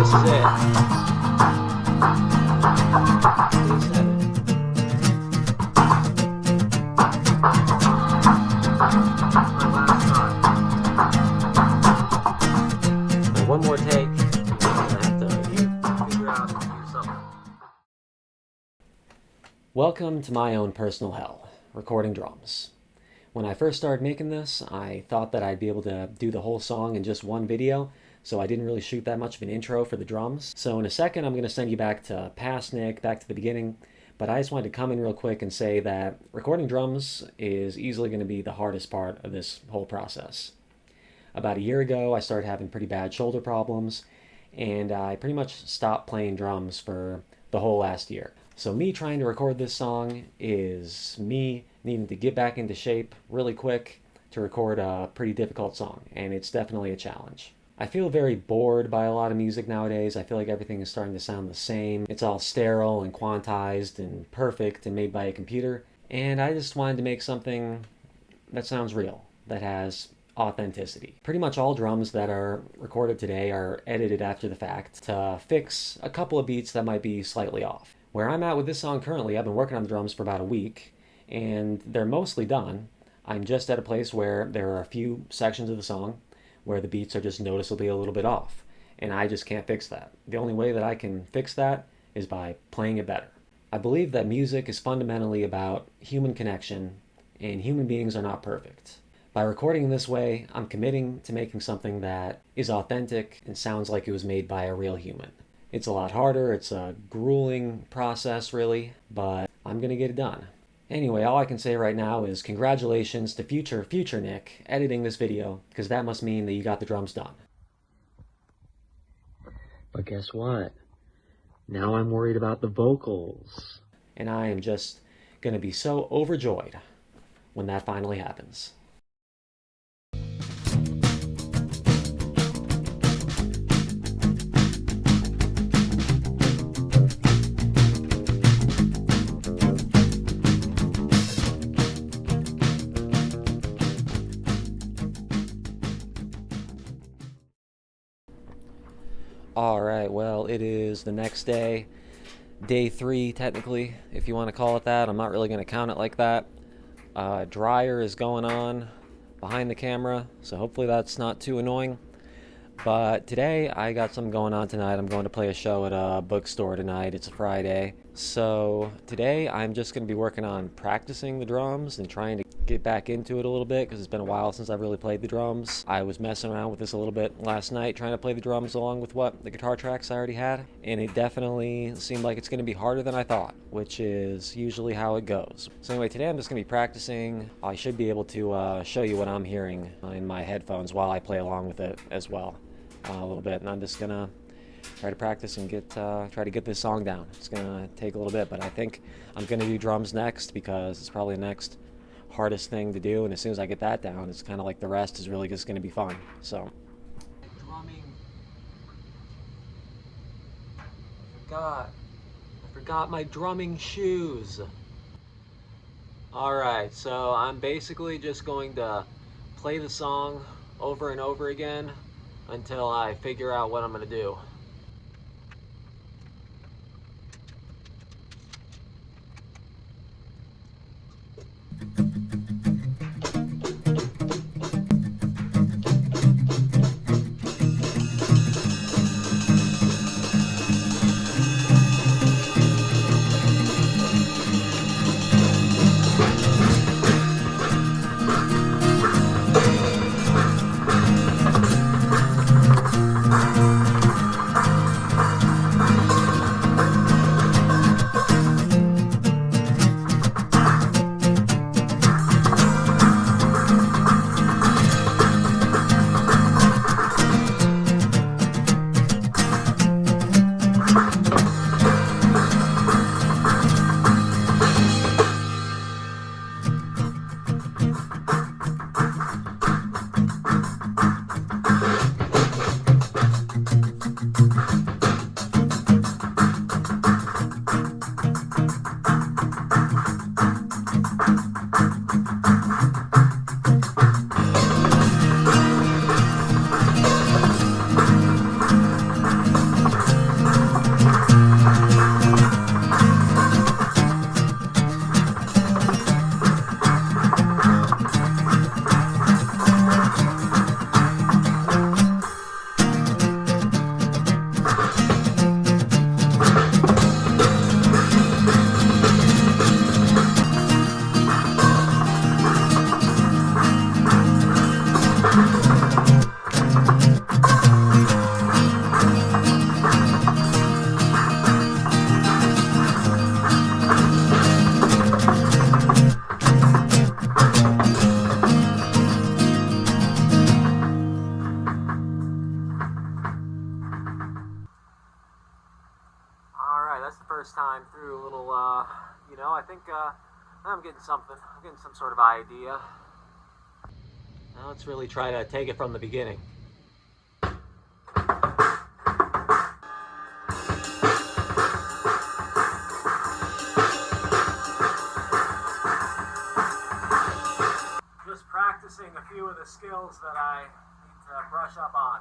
this is it. One more take, and I'm gonna have to figure out how to do something. Welcome to my own personal hell, recording drums. When I first started making this, I thought that I'd be able to do the whole song in just one video, so I didn't really shoot that much of an intro for the drums. So in a second, I'm gonna send you back to past Nick, back to the beginning, but I just wanted to come in real quick and say that recording drums is easily gonna be the hardest part of this whole process. About a year ago, I started having pretty bad shoulder problems, and I pretty much stopped playing drums for the whole last year. So me trying to record this song is me needing to get back into shape really quick to record a pretty difficult song, and it's definitely a challenge. I feel very bored by a lot of music nowadays. I feel like everything is starting to sound the same. It's all sterile and quantized and perfect and made by a computer, and I just wanted to make something that sounds real, that has authenticity. Pretty much all drums that are recorded today are edited after the fact to fix a couple of beats that might be slightly off. Where I'm at with this song currently, I've been working on the drums for about a week, and they're mostly done. I'm just at a place where there are a few sections of the song where the beats are just noticeably a little bit off, and I just can't fix that. The only way that I can fix that is by playing it better. I believe that music is fundamentally about human connection, and human beings are not perfect. By recording in this way, I'm committing to making something that is authentic and sounds like it was made by a real human. It's a lot harder, it's a grueling process really, but I'm gonna get it done. Anyway, all I can say right now is congratulations to future Nick editing this video, because that must mean that you got the drums done. But guess what? Now I'm worried about the vocals. And I am just gonna be so overjoyed when that finally happens. Alright, well, it is the next day. Day 3, technically, if you want to call it that. I'm not really going to count it like that. Dryer is going on behind the camera, so hopefully that's not too annoying. But today, I got something going on tonight. I'm going to play a show at a bookstore tonight. It's a Friday. So today, I'm just going to be working on practicing the drums and trying to get back into it a little bit, because it's been a while since I've really played the drums. I was messing around with this a little bit last night, trying to play the drums along with the guitar tracks I already had, and it definitely seemed like it's going to be harder than I thought, which is usually how it goes. So anyway, today I'm just going to be practicing. I should be able to show you what I'm hearing in my headphones while I play along with it as well a little bit, and I'm just going to try to practice and try to get this song down. It's going to take a little bit, but I think I'm going to do drums next, because it's probably the next hardest thing to do, and as soon as I get that down, it's kind of like the rest is really just going to be fun. So I forgot my drumming shoes. Alright, so I'm basically just going to play the song over and over again until I figure out what I'm going to do. think I'm getting something. I'm getting some sort of idea. Now let's really try to take it from the beginning. Just practicing a few of the skills that I need to brush up on.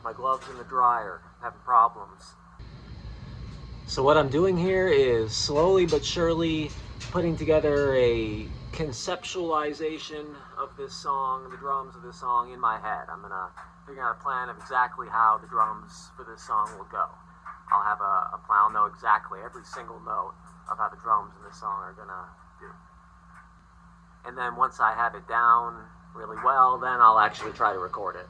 My gloves in the dryer, having problems. So what I'm doing here is slowly but surely putting together a conceptualization of this song, the drums of this song in my head. I'm gonna figure out a plan of exactly how the drums for this song will go. I'll have a plan, I'll know exactly every single note of how the drums in this song are gonna do. And then once I have it down really well, then I'll actually try to record it.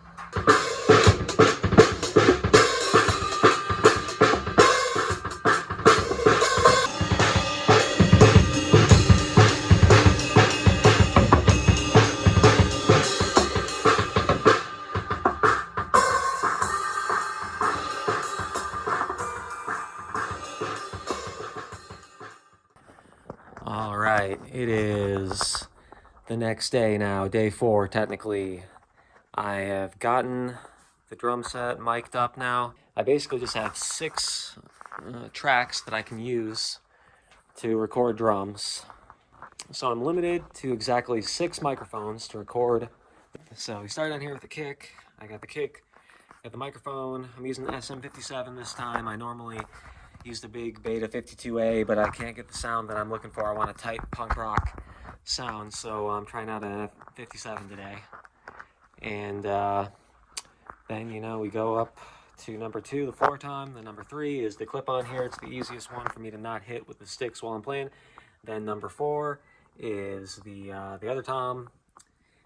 All right, it is the next day now, day 4 technically. I have gotten the drum set mic'd up now. I basically just have 6 tracks that I can use to record drums. So I'm limited to exactly 6 microphones to record. So we started on here with the kick. I got the kick, got the microphone. I'm using the SM57 this time. I normally use the big Beta 52A, but I can't get the sound that I'm looking for. I want a tight punk rock sound, so I'm trying out an F57 today. And then, you know, we go up to number 2 the floor tom. The number 3 is the clip-on here. It's the easiest one for me to not hit with the sticks while I'm playing. Then number 4 is the other tom,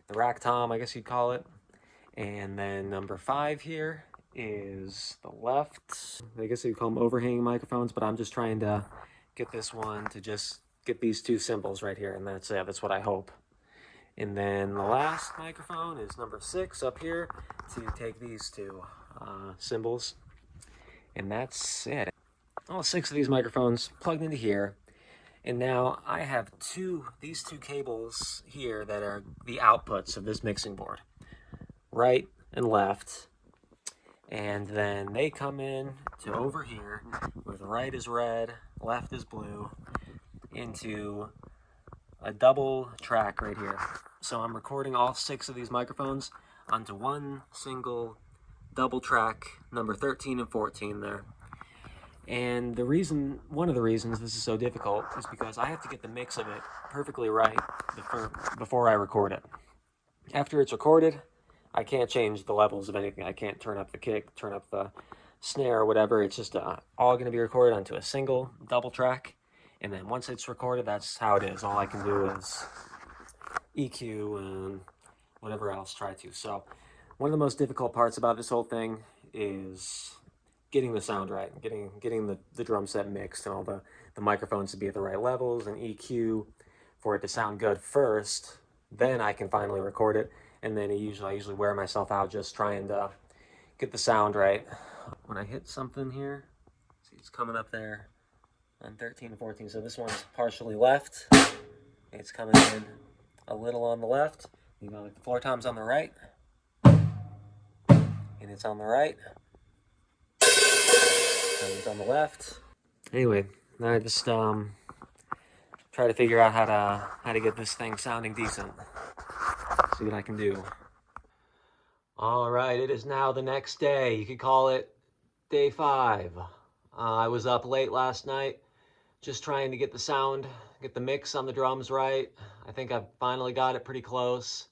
the rack tom, I guess you'd call it. And then number 5 here is the left. I guess you call them overhanging microphones, but I'm just trying to get this one to just get these 2 cymbals right here, and that's it. That's what I hope. And then the last microphone is number 6 up here to take these 2 cymbals, and that's it. All 6 of these microphones plugged into here, and now I have these two cables here that are the outputs of this mixing board, right and left. And then they come in to over here with right is red, left is blue, into a double track right here. So I'm recording all 6 of these microphones onto one single double track, number 13 and 14 there. And one of the reasons this is so difficult is because I have to get the mix of it perfectly right before I record it. After it's recorded, I can't change the levels of anything. I can't turn up the kick, turn up the snare or whatever. It's just all going to be recorded onto a single double track. And then once it's recorded, that's how it is. All I can do is EQ and whatever else try to. So one of the most difficult parts about this whole thing is getting the sound right, getting the drum set mixed and all the microphones to be at the right levels and EQ for it to sound good first. Then I can finally record it. And then I usually wear myself out just trying to get the sound right. When I hit something here, see it's coming up there on 13 and 14. So this one's partially left. It's coming in a little on the left. You know, like the floor tom's on the right. And it's on the right. And it's on the left. Anyway, And I just try to figure out how to get this thing sounding decent. See what I can do. All right, it is now the next day. You could call it day 5. I was up late last night, just trying to get the sound, get the mix on the drums right. I think I've finally got it pretty close.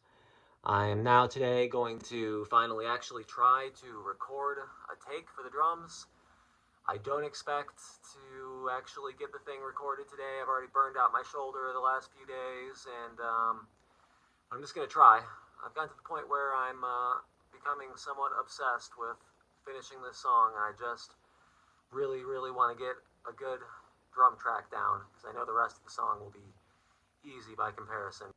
I am now today going to finally actually try to record a take for the drums. I don't expect to actually get the thing recorded today. I've already burned out my shoulder the last few days, and I'm just going to try. I've gotten to the point where I'm becoming somewhat obsessed with finishing this song. I just really want to get a good drum track down, because I know the rest of the song will be easy by comparison.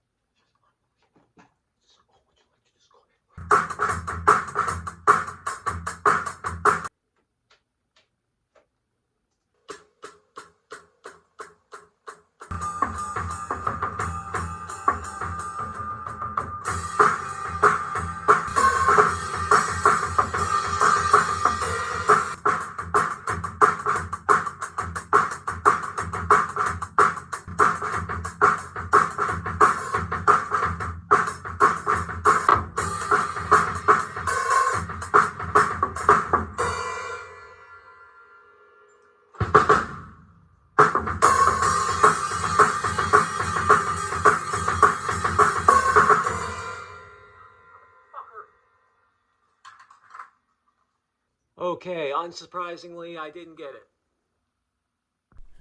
Okay, unsurprisingly, I didn't get it.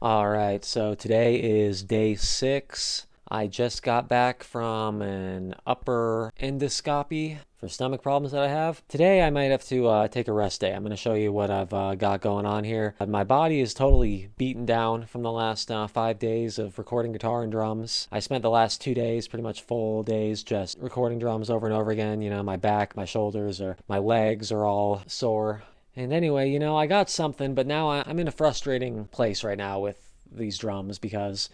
All right, so today is day 6. I just got back from an upper endoscopy for stomach problems that I have. Today I might have to take a rest day. I'm going to show you what I've got going on here. My body is totally beaten down from the last 5 days of recording guitar and drums. I spent the last 2 days, pretty much full days, just recording drums over and over again. You know, my back, my shoulders, or my legs are all sore. And anyway, you know, I got something, but now I'm in a frustrating place right now with these drums because,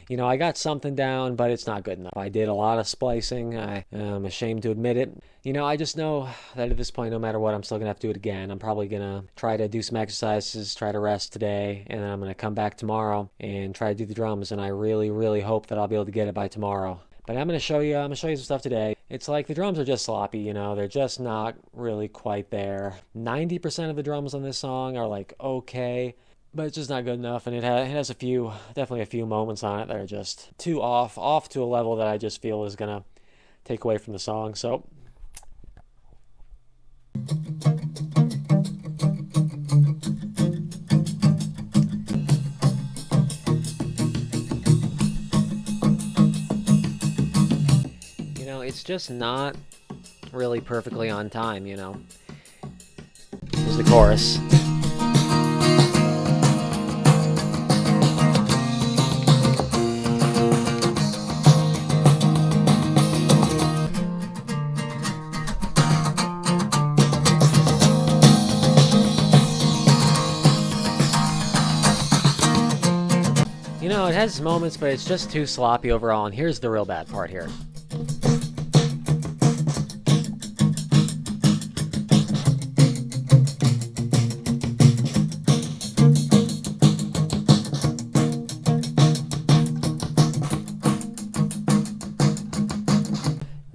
you know, I got something down, but it's not good enough. I did a lot of splicing. I am ashamed to admit it. You know, I just know that at this point, no matter what, I'm still going to have to do it again. I'm probably going to try to do some exercises, try to rest today, and then I'm going to come back tomorrow and try to do the drums, and I really hope that I'll be able to get it by tomorrow. But I'm going to show you some stuff today. It's like the drums are just sloppy, you know, they're just not really quite there. 90% of the drums on this song are like okay, but it's just not good enough, and it has definitely a few moments on it that are just too off to a level that I just feel is going to take away from the song. So it's just not really perfectly on time, you know. Here's the chorus. You know, it has moments, but it's just too sloppy overall, and here's the real bad part here.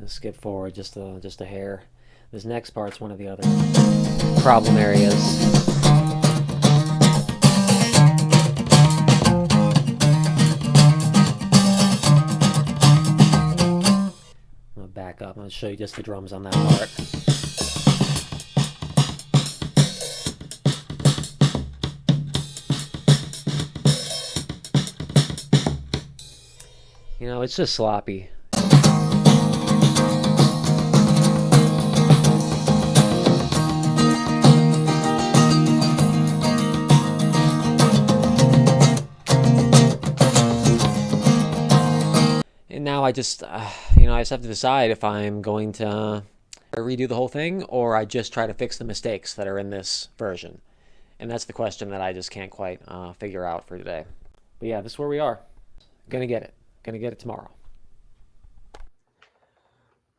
Skip forward just a hair. This next part's one of the other problem areas. I'm gonna back up. I'm gonna show you just the drums on that part. You know, it's just sloppy. Now I just, you know, I just have to decide if I'm going to redo the whole thing or I just try to fix the mistakes that are in this version. And that's the question that I just can't quite figure out for today. But yeah, this is where we are. Gonna get it. Gonna get it tomorrow.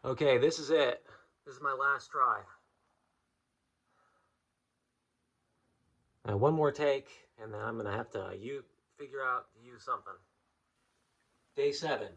Okay, this is it. This is my last try. One more take, and then I'm gonna have to figure out to use something. Day 7.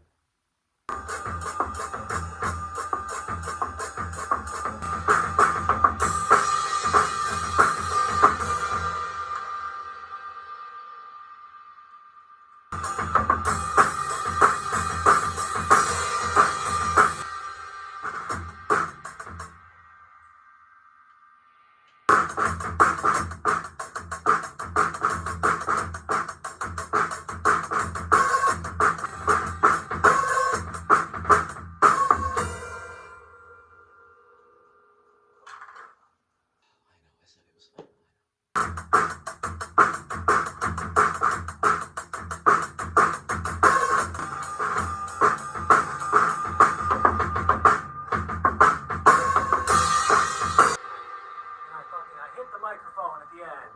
I hit the microphone at the end.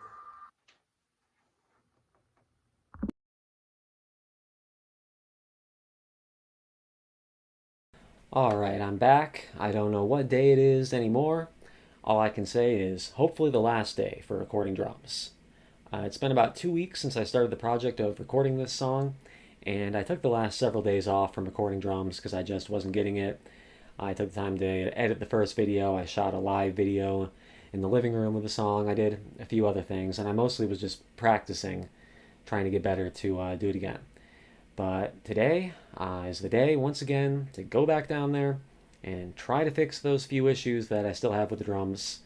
Alright, I'm back. I don't know what day it is anymore. All I can say is hopefully the last day for recording drums. It's been about 2 weeks since I started the project of recording this song, and I took the last several days off from recording drums because I just wasn't getting it. I took the time to edit the first video. I shot a live video in the living room with the song. I did a few other things, and I mostly was just practicing, trying to get better to do it again. But today is the day, once again, to go back down there and try to fix those few issues that I still have with the drums.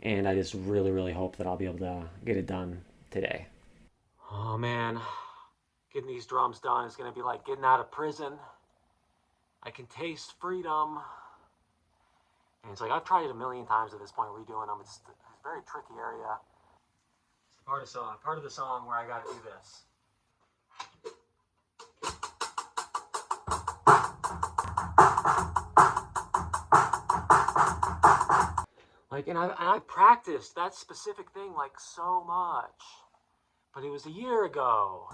And I just really, really hope that I'll be able to get it done today. Oh man, getting these drums done is going to be like getting out of prison. I can taste freedom. And it's like I've tried it a million times at this point, redoing them. It's a very tricky area. It's part of the song where I got to do this. Like, and I practiced that specific thing like so much, but it was a year ago.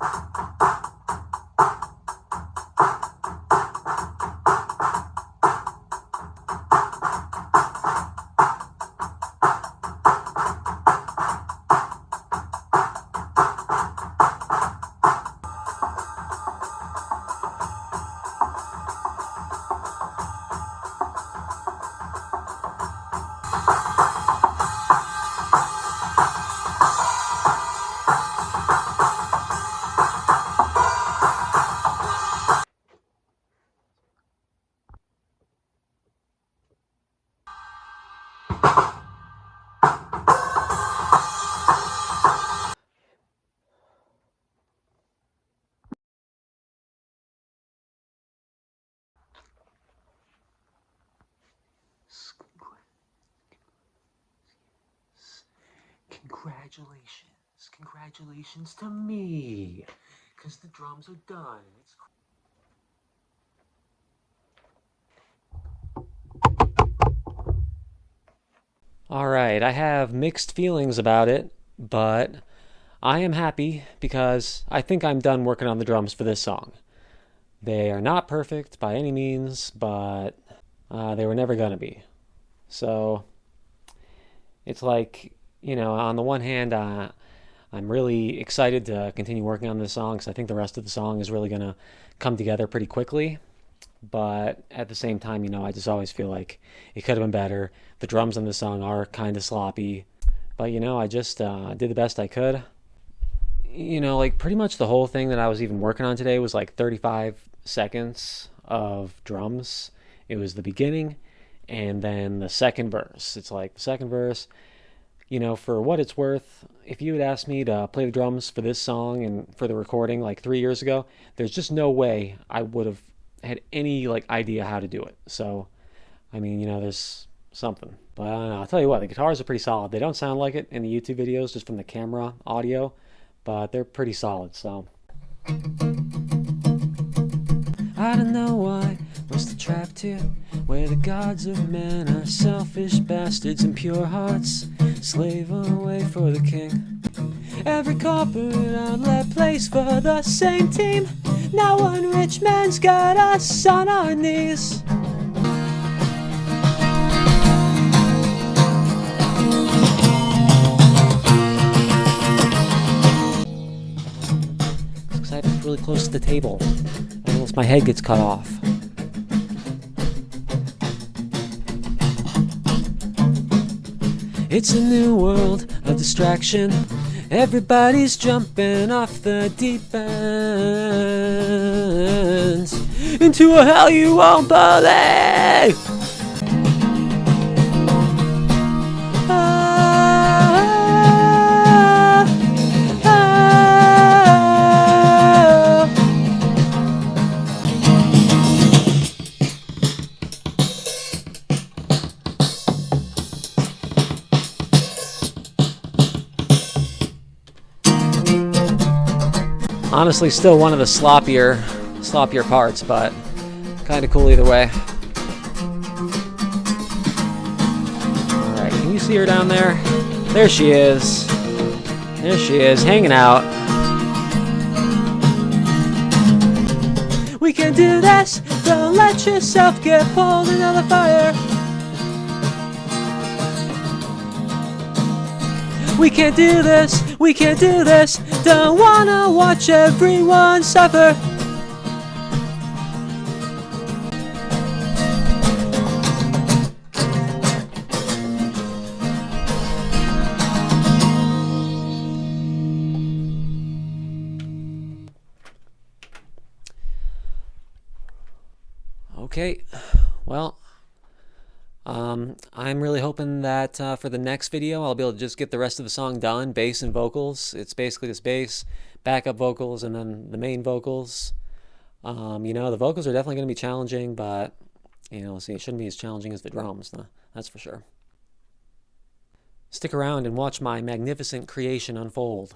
Congratulations to me, because the drums are done. Alright, I have mixed feelings about it, but I am happy because I think I'm done working on the drums for this song. They are not perfect by any means, but they were never going to be. So, it's like, you know, on the one hand, I'm really excited to continue working on this song because I think the rest of the song is really going to come together pretty quickly. But at the same time, you know, I just always feel like it could have been better. The drums on this song are kind of sloppy. But, you know, I just did the best I could. You know, like pretty much the whole thing that I was even working on today was like 35 seconds of drums. It was the beginning and then the second verse. It's like the second verse. You know, for what it's worth, if you had asked me to play the drums for this song and for the recording like 3 years ago, there's just no way I would have had any like idea how to do it. So, I mean, you know, there's something. But I don't know, I'll tell you what, the guitars are pretty solid. They don't sound like it in the YouTube videos just from the camera audio, but they're pretty solid, so. I don't know why we're still trapped here, where the gods of men are selfish bastards and pure hearts slave away for the king. Every corporate outlet plays for the same team. Now one rich man's got us on our knees. close to the table, or else my head gets cut off. It's a new world of distraction. Everybody's jumping off the deep end into a hell you won't believe. Honestly, still one of the sloppier parts, but kind of cool either way. Alright, can you see her down there? There she is. There she is, hanging out. We can do this! Don't let yourself get pulled into the fire! We can't do this, we can't do this. Don't wanna watch everyone suffer. Okay, well, I'm really hoping that for the next video I'll be able to just get the rest of the song done, bass and vocals. It's basically just bass, backup vocals, and then the main vocals. You know, the vocals are definitely going to be challenging, but, you know, see, it shouldn't be as challenging as the drums, that's for sure. Stick around and watch my magnificent creation unfold.